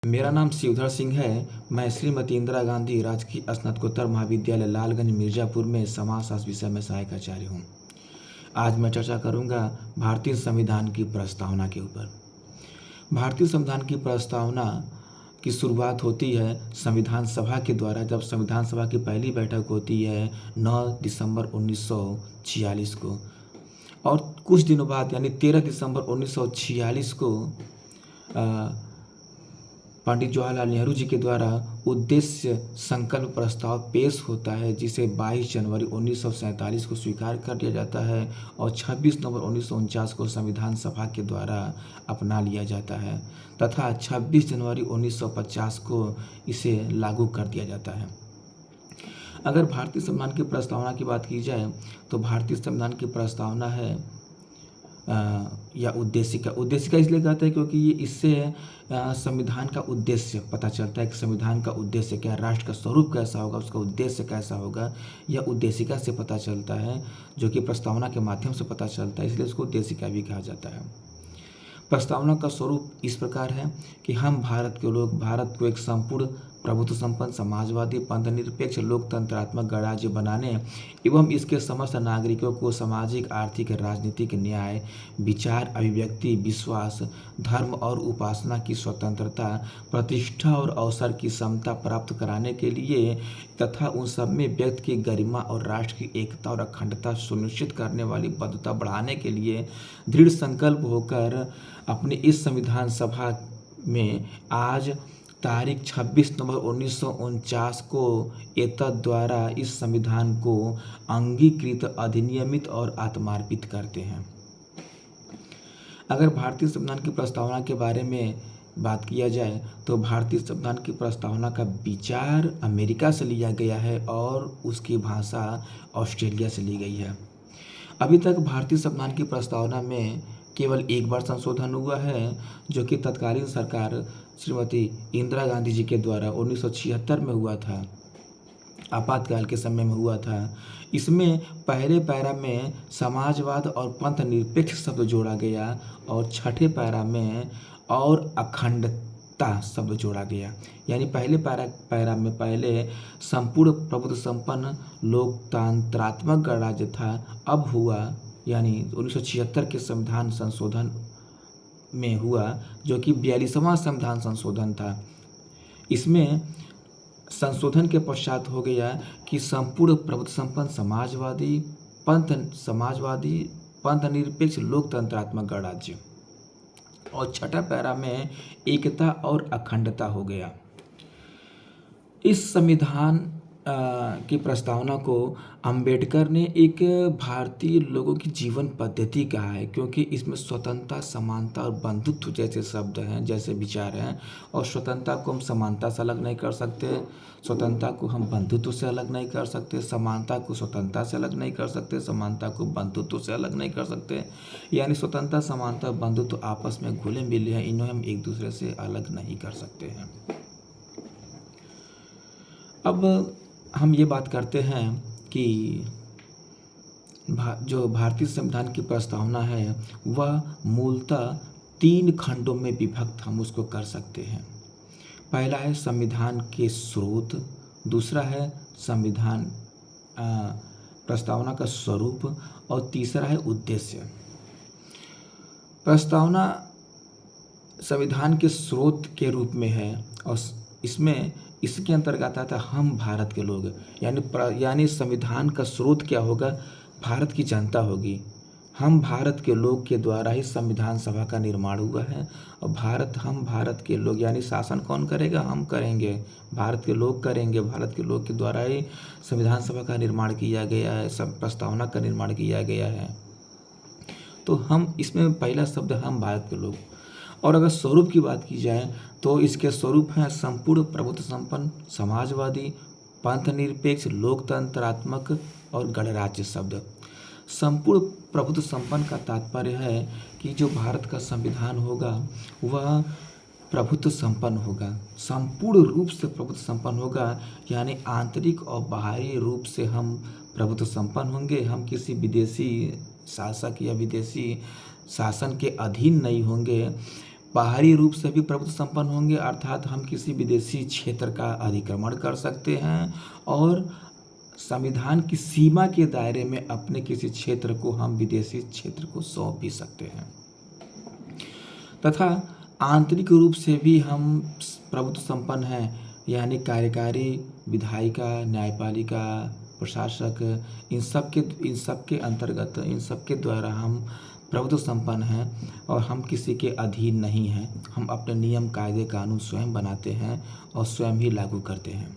मेरा नाम शिवधर सिंह है। मैं श्रीमती इंदिरा गांधी राजकीय स्नातकोत्तर महाविद्यालय लालगंज मिर्ज़ापुर में समाजशास्त्र विषय में सहायक आचार्य हूँ। आज मैं चर्चा करूँगा भारतीय संविधान की प्रस्तावना के ऊपर। भारतीय संविधान की प्रस्तावना की शुरुआत होती है संविधान सभा के द्वारा, जब संविधान सभा की पहली बैठक होती है 9 दिसंबर 1946 को, और कुछ दिनों बाद यानी 13 दिसंबर 1946 को पंडित जवाहरलाल नेहरू जी के द्वारा उद्देश्य संकल्प प्रस्ताव पेश होता है, जिसे 22 जनवरी 1947 को स्वीकार कर लिया जाता है और 26 नवंबर 1949 को संविधान सभा के द्वारा अपना लिया जाता है तथा 26 जनवरी 1950 को इसे लागू कर दिया जाता है। अगर भारतीय संविधान की प्रस्तावना की बात की जाए तो भारतीय संविधान की प्रस्तावना है या उद्देशिका इसलिए कहते हैं क्योंकि ये इससे संविधान का उद्देश्य पता चलता है कि संविधान का उद्देश्य क्या, राष्ट्र का स्वरूप कैसा होगा, उसका उद्देश्य कैसा होगा, यह उद्देशिका से पता चलता है, जो कि प्रस्तावना के माध्यम से पता चलता है, इसलिए उसको उद्देशिका भी कहा जाता है। प्रस्तावना का स्वरूप इस प्रकार है कि हम भारत के लोग भारत को एक संपूर्ण प्रभुत्व संपन्न समाजवादी पंथनिरपेक्ष लोकतंत्रात्मक गणराज्य बनाने एवं इसके समस्त नागरिकों को सामाजिक आर्थिक राजनीतिक न्याय विचार अभिव्यक्ति विश्वास धर्म और उपासना की स्वतंत्रता प्रतिष्ठा और अवसर की समता प्राप्त कराने के लिए तथा उन सब में व्यक्ति की गरिमा और राष्ट्र की एकता और अखंडता सुनिश्चित करने वाली बद्धता बढ़ाने के लिए दृढ़ संकल्प होकर अपनी इस संविधान सभा में आज तारीख 26 नवंबर 1949 को एतद द्वारा इस संविधान को अंगीकृत अधिनियमित और आत्मार्पित करते हैं। अगर भारतीय संविधान की प्रस्तावना के बारे में बात किया जाए तो भारतीय संविधान की प्रस्तावना का विचार अमेरिका से लिया गया है और उसकी भाषा ऑस्ट्रेलिया से ली गई है। अभी तक भारतीय संविधान की प्रस्तावना में केवल एक बार संशोधन हुआ है, जो कि तत्कालीन सरकार श्रीमती इंदिरा गांधी जी के द्वारा 1976 में हुआ था, आपातकाल के समय में हुआ था। इसमें पहले पैरा में समाजवाद और पंथ निरपेक्ष शब्द जोड़ा गया और छठे पैरा में और अखंडता शब्द जोड़ा गया। यानी पहले पैरा में पहले संपूर्ण प्रभुत्व संपन्न लोकतंत्रात्मक गणराज्य था, अब हुआ यानी 1976 के संविधान संशोधन में हुआ, जो कि 42वां संविधान संशोधन था। इसमें संशोधन के पश्चात हो गया कि संपूर्ण प्रभुत्व संपन्न समाजवादी पंथ निरपेक्ष लोकतंत्रात्मक गणराज्य, और छठा पैरा में एकता और अखंडता हो गया। इस संविधान की प्रस्तावना को अंबेडकर ने एक भारतीय लोगों की जीवन पद्धति कहा है, क्योंकि इसमें स्वतंत्रता समानता और बंधुत्व जैसे शब्द हैं, जैसे विचार हैं, और स्वतंत्रता को हम समानता से अलग नहीं कर सकते, स्वतंत्रता को हम बंधुत्व से अलग नहीं कर सकते, समानता को स्वतंत्रता से अलग नहीं कर सकते, समानता को बंधुत्व से अलग नहीं कर सकते। यानी स्वतंत्रता समानता बंधुत्व आपस में घुले मिले हैं, इन्हें हम एक दूसरे से अलग नहीं कर सकते हैं। अब हम ये बात करते हैं कि जो भारतीय संविधान की प्रस्तावना है वह मूलतः 3 खंडों में विभक्त हम उसको कर सकते हैं। पहला है संविधान के स्रोत, दूसरा है संविधान प्रस्तावना का स्वरूप, और तीसरा है उद्देश्य। प्रस्तावना संविधान के स्रोत के रूप में है और इसके अंतर्गत आता है हम भारत के लोग, यानी संविधान का स्रोत क्या होगा, भारत की जनता होगी। हम भारत के लोग के द्वारा ही संविधान सभा का निर्माण हुआ है और हम भारत के लोग, यानी शासन कौन करेगा, हम करेंगे, भारत के लोग करेंगे, भारत के लोग के द्वारा ही संविधान सभा का निर्माण किया गया है, प्रस्तावना का निर्माण किया गया है। तो हम इसमें पहला शब्द हम भारत के लोग। और अगर स्वरूप की बात की जाए तो इसके स्वरूप हैं संपूर्ण प्रभुत्व संपन्न समाजवादी पंथ निरपेक्ष लोकतंत्रात्मक और गणराज्य शब्द। संपूर्ण प्रभुत्व संपन्न का तात्पर्य है कि जो भारत का संविधान होगा वह प्रभुत्व संपन्न होगा, संपूर्ण रूप से प्रभुत्व संपन्न होगा, यानी आंतरिक और बाहरी रूप से हम प्रभुत्व संपन्न होंगे। हम किसी विदेशी शासक या विदेशी शासन के अधीन नहीं होंगे। बाहरी रूप से भी प्रभुत्व संपन्न होंगे, अर्थात हम किसी विदेशी क्षेत्र का अधिक्रमण कर सकते हैं और संविधान की सीमा के दायरे में अपने किसी क्षेत्र को हम विदेशी क्षेत्र को सौंप भी सकते हैं। तथा आंतरिक रूप से भी हम प्रभुत्व संपन्न हैं, यानी कार्यकारी, विधायिका, न्यायपालिका, प्रशासक, इन सब के अंतर्गत, इन सब के द्वारा हम प्रभुत्व संपन्न हैं और हम किसी के अधीन नहीं हैं। हम अपने नियम, कायदे, कानून स्वयं बनाते हैं और स्वयं ही लागू करते हैं।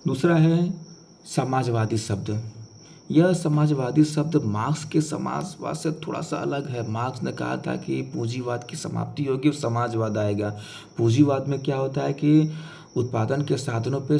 दूसरा है समाजवादी शब्द। यह समाजवादी शब्द मार्क्स के समाजवाद से थोड़ा सा अलग है। मार्क्स ने कहा था कि पूंजीवाद की समाप्ति होगी और समाजवाद आएगा। पूंजीवाद में क्या होता है कि उत्पादन के साधनों पे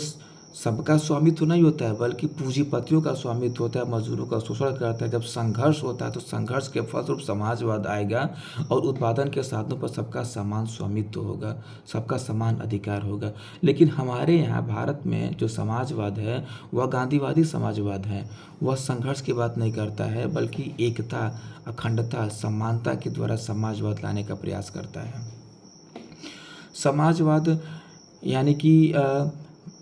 सबका स्वामित्व नहीं होता है, बल्कि पूंजीपतियों का स्वामित्व होता है, मजदूरों का शोषण करता है। जब संघर्ष होता है तो संघर्ष के फलस्वरूप समाजवाद आएगा और उत्पादन के साधनों पर सबका समान स्वामित्व होगा, सबका समान अधिकार होगा। लेकिन हमारे यहाँ भारत में जो समाजवाद है वह गांधीवादी समाजवाद है। वह संघर्ष की बात नहीं करता है, बल्कि एकता, अखंडता, समानता के द्वारा समाजवाद लाने का प्रयास करता है। समाजवाद यानी कि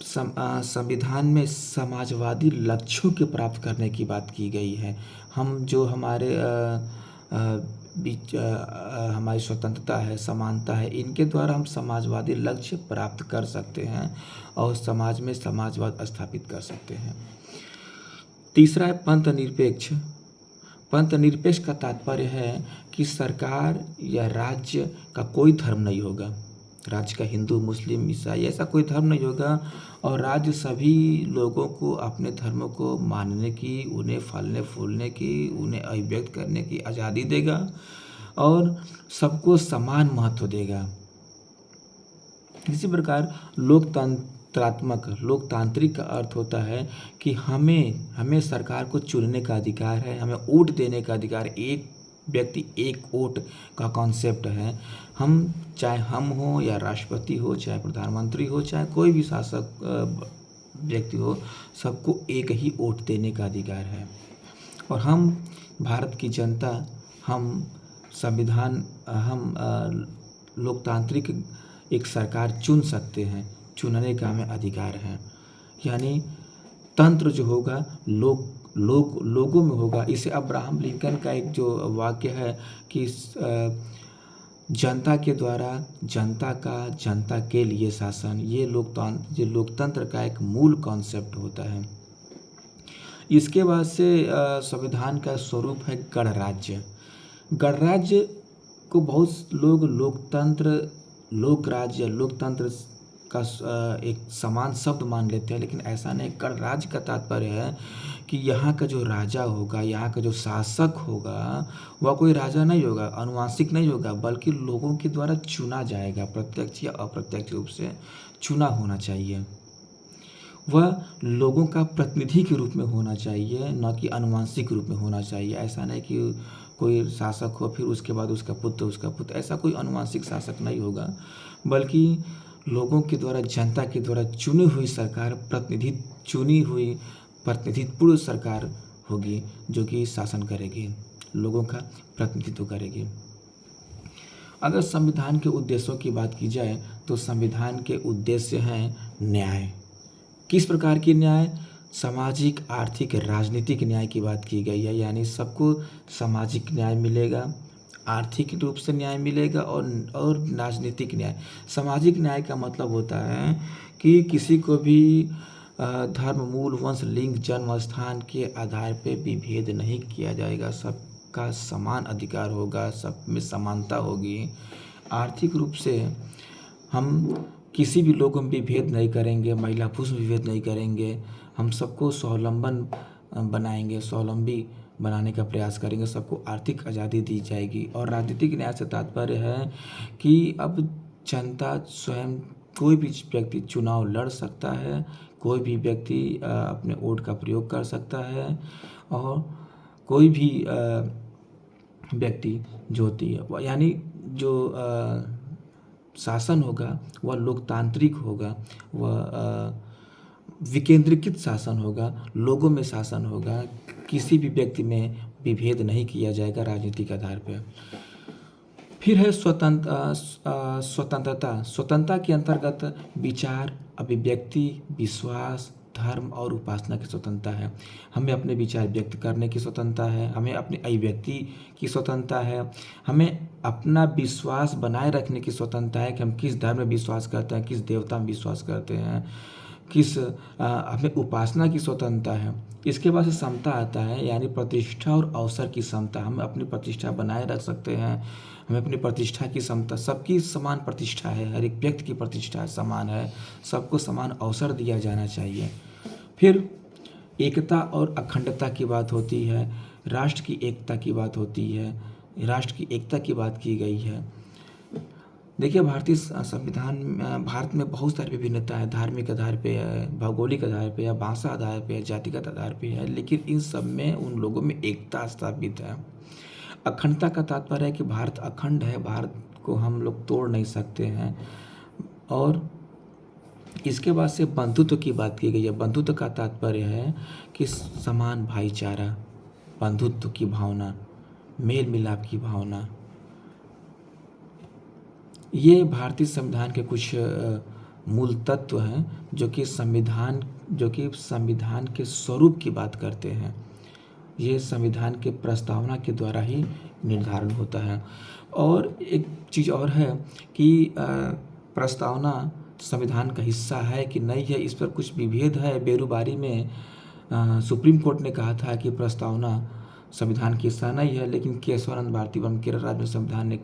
संविधान में समाजवादी लक्ष्यों के प्राप्त करने की बात की गई है। हम जो हमारे बीच हमारी स्वतंत्रता है, समानता है, इनके द्वारा हम समाजवादी लक्ष्य प्राप्त कर सकते हैं और समाज में समाजवाद स्थापित कर सकते हैं। तीसरा है पंथ निरपेक्ष। पंथ निरपेक्ष का तात्पर्य है कि सरकार या राज्य का कोई धर्म नहीं होगा। राज्य का हिंदू, मुस्लिम, ईसाई ऐसा कोई धर्म नहीं होगा और राज्य सभी लोगों को अपने धर्मों को मानने की, उन्हें फलने फूलने की, उन्हें अभिव्यक्त करने की आज़ादी देगा और सबको समान महत्व देगा। इसी प्रकार लोकतांत्रिक का अर्थ होता है कि हमें सरकार को चुनने का अधिकार है, हमें वोट देने का अधिकार। एक व्यक्ति एक वोट का कॉन्सेप्ट है। हम चाहे हम हो या राष्ट्रपति हो, चाहे प्रधानमंत्री हो, चाहे कोई भी शासक व्यक्ति हो, सबको एक ही वोट देने का अधिकार है। और हम भारत की जनता, हम लोकतांत्रिक एक सरकार चुन सकते हैं, चुनने का हमें अधिकार है। यानी तंत्र जो होगा लोगों में होगा। इसे अब्राहम लिंकन का एक जो वाक्य है कि जनता के द्वारा जनता का, जनता के लिए शासन, ये लोकतंत्र का एक मूल कॉन्सेप्ट होता है। इसके बाद से संविधान का स्वरूप है गणराज्य। गणराज्य को बहुत लोग लोकतंत्र का एक समान शब्द मान लेते हैं, लेकिन ऐसा नहीं। गणराज्य का तात्पर्य है कि यहाँ का जो राजा होगा, यहाँ का जो शासक होगा, वह कोई राजा नहीं होगा, अनुवांशिक नहीं होगा, बल्कि लोगों के द्वारा चुना जाएगा। प्रत्यक्ष या अप्रत्यक्ष रूप से चुना होना चाहिए। वह लोगों का प्रतिनिधि के रूप में होना चाहिए, न कि अनुवांशिक रूप में होना चाहिए। ऐसा नहीं कि कोई शासक हो फिर उसके बाद उसका पुत्र, ऐसा कोई अनुवांशिक शासक नहीं होगा, बल्कि लोगों के द्वारा, जनता के द्वारा चुनी हुई सरकार, प्रतिनिधित्वपूर्ण सरकार होगी जो कि शासन करेगी, लोगों का प्रतिनिधित्व करेगी। अगर संविधान के उद्देश्यों की बात की जाए तो संविधान के उद्देश्य हैं न्याय। किस प्रकार की न्याय? सामाजिक, आर्थिक, राजनीतिक न्याय की बात की गई है। यानी सबको सामाजिक न्याय मिलेगा, आर्थिक रूप से न्याय मिलेगा और राजनीतिक न्याय। सामाजिक न्याय का मतलब होता है कि किसी को भी धर्म, मूल, वंश, लिंग, जन्म स्थान के आधार पे विभेद नहीं किया जाएगा। सबका समान अधिकार होगा, सब में समानता होगी। आर्थिक रूप से हम किसी भी लोगों में विभेद नहीं करेंगे, महिला पुरुष में विभेद नहीं करेंगे। हम सबको स्वावलंबन बनाएंगे, स्वावलंबी बनाने का प्रयास करेंगे, सबको आर्थिक आज़ादी दी जाएगी। और राजनीतिक न्याय से तात्पर्य है कि अब जनता स्वयं, कोई भी व्यक्ति चुनाव लड़ सकता है, कोई भी व्यक्ति अपने वोट का प्रयोग कर सकता है और कोई भी व्यक्ति जो होती है, यानी जो शासन होगा वह लोकतांत्रिक होगा, वह विकेंद्रीकृत शासन होगा, लोगों में शासन होगा। किसी भी व्यक्ति में विभेद नहीं किया जाएगा राजनीतिक आधार पर। फिर है स्वतंत्रता। स्वतंत्रता के अंतर्गत विचार, अभिव्यक्ति, विश्वास, धर्म और उपासना की स्वतंत्रता है। हमें अपने विचार व्यक्त करने की स्वतंत्रता है, हमें अपनी अभिव्यक्ति की स्वतंत्रता है, हमें अपना विश्वास बनाए रखने की स्वतंत्रता है कि हम किस धर्म में विश्वास करते हैं, किस देवता में विश्वास करते हैं, हमें उपासना की स्वतंत्रता है। इसके बाद से समता आता है, यानी प्रतिष्ठा और अवसर की समता। हम अपनी प्रतिष्ठा बनाए रख सकते हैं, हमें अपनी प्रतिष्ठा की समता, सबकी समान प्रतिष्ठा है, हर एक व्यक्ति की प्रतिष्ठा समान है, सबको समान अवसर दिया जाना चाहिए। फिर एकता और अखंडता की बात होती है, राष्ट्र की एकता की बात होती है, राष्ट्र की एकता की बात की गई है। देखिए, भारतीय संविधान भारत में बहुत सारी विभिन्नता है, धार्मिक आधार पे है, भौगोलिक आधार पे है, भाषा आधार पे है, जातिगत आधार पे है, लेकिन इन सब में उन लोगों में एकता स्थापित है। अखंडता का तात्पर्य है कि भारत अखंड है, भारत को हम लोग तोड़ नहीं सकते हैं। और इसके बाद से बंधुत्व की बात की गई है। बंधुत्व का तात्पर्य है कि समान भाईचारा, बंधुत्व की भावना, मेल मिलाप की भावना। ये भारतीय संविधान के कुछ मूल तत्व हैं जो कि संविधान के स्वरूप की बात करते हैं। ये संविधान के प्रस्तावना के द्वारा ही निर्धारण होता है। और एक चीज़ और है कि प्रस्तावना संविधान का हिस्सा है कि नहीं है, इस पर कुछ विभेद है। बेरुबारी में सुप्रीम कोर्ट ने कहा था कि प्रस्तावना संविधान की हिस्सा नहीं है, लेकिन केशवानंद भारती एवं केरल राज्य में संविधान ने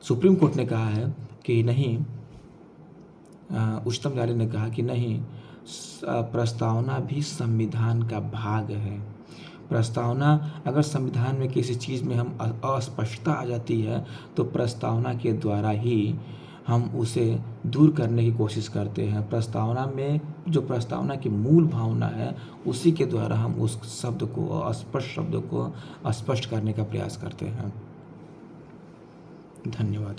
सुप्रीम कोर्ट ने कहा है कि नहीं, उच्चतम न्यायालय ने कहा कि नहीं, प्रस्तावना भी संविधान का भाग है। प्रस्तावना, अगर संविधान में किसी चीज़ में हम अस्पष्टता आ जाती है तो प्रस्तावना के द्वारा ही हम उसे दूर करने की कोशिश करते हैं। प्रस्तावना में जो प्रस्तावना की मूल भावना है, उसी के द्वारा हम उस शब्द को, अस्पष्ट शब्द को स्पष्ट करने का प्रयास करते हैं। धन्यवाद।